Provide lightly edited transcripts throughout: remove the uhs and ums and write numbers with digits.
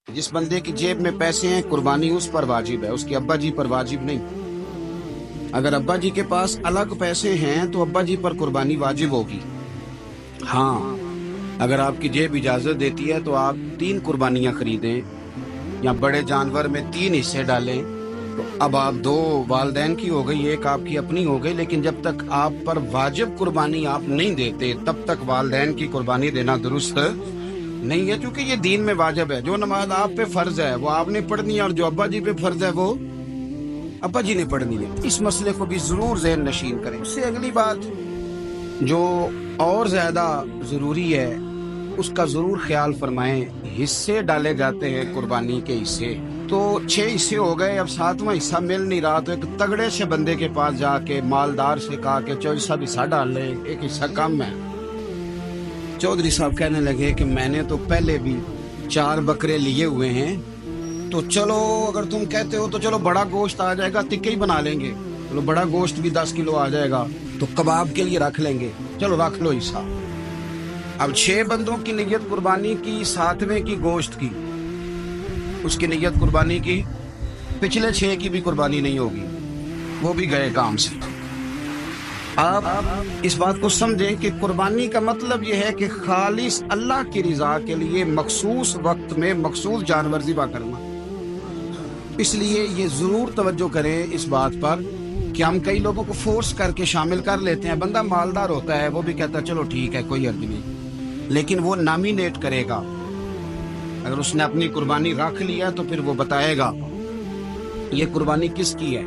जिस बंदे की जेब में पैसे हैं कुर्बानी उस पर वाजिब है, उसके अब्बा जी पर वाजिब नहीं। अगर अब्बा जी के पास अलग पैसे हैं तो अब्बा जी पर कुर्बानी वाजिब होगी। हाँ, अगर आपकी जेब इजाजत देती है तो आप 3 कुर्बानियां खरीदें या बड़े जानवर में 3 हिस्से डालें। तो अब आप 2 वालदैन की हो गई, एक आपकी अपनी हो गई, लेकिन जब तक आप पर वाजिब कुर्बानी आप नहीं देते तब तक वालदैन की कुर्बानी देना दुरुस्त नहीं है, क्योंकि ये दीन में वाजिब है। जो नमाज आप पे फर्ज है वो आपने पढ़नी है और जो अब्बा जी पे फर्ज है वो अब्बा जी ने पढ़नी है। इस मसले को भी जरूर ज़हन नशीन करें। उससे अगली बात जो और ज्यादा जरूरी है उसका जरूर ख्याल फरमाएं। हिस्से डाले जाते हैं कुर्बानी के हिस्से, तो 6 हिस्से हो गए, अब 7वां हिस्सा मिल नहीं रहा, तो एक तगड़े से बंदे के पास जाके मालदार से कहा कि चौधरी साहब हिस्सा डाल ले, एक हिस्सा कम है। चौधरी साहब कहने लगे कि मैंने तो पहले भी 4 बकरे लिए हुए हैं, तो चलो अगर तुम कहते हो तो चलो बड़ा गोश्त आ जाएगा, टिक्के ही बना लेंगे, चलो बड़ा गोश्त भी 10 किलो आ जाएगा तो कबाब के लिए रख लेंगे, चलो रख लो हिस्सा। अब 6 बंदों की नियत कुर्बानी की, 7वें की गोश्त की, उसकी नियत कुर्बानी की, पिछले 6 की भी कुर्बानी नहीं होगी, वो भी गए काम से। आप इस बात को समझें कि कुर्बानी का मतलब यह है कि खालिस अल्लाह की रज़ा के लिए मखसूस वक्त में मखसूस जानवर ज़िबा करना। इसलिए ये ज़रूर तवज्जो करें इस बात पर कि हम कई लोगों को फोर्स करके शामिल कर लेते हैं। बंदा मालदार होता है, वो भी कहता है चलो ठीक है कोई अर्ज नहीं, लेकिन वो नॉमिनेट करेगा। अगर उसने अपनी कुर्बानी रख लिया तो फिर वो बताएगा ये कुर्बानी किसकी है,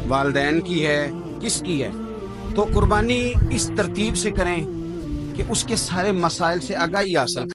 वालदैन की है, किसकी है। तो कुर्बानी इस तरतीब से करें कि उसके सारे मसाइल से आगाही हासिल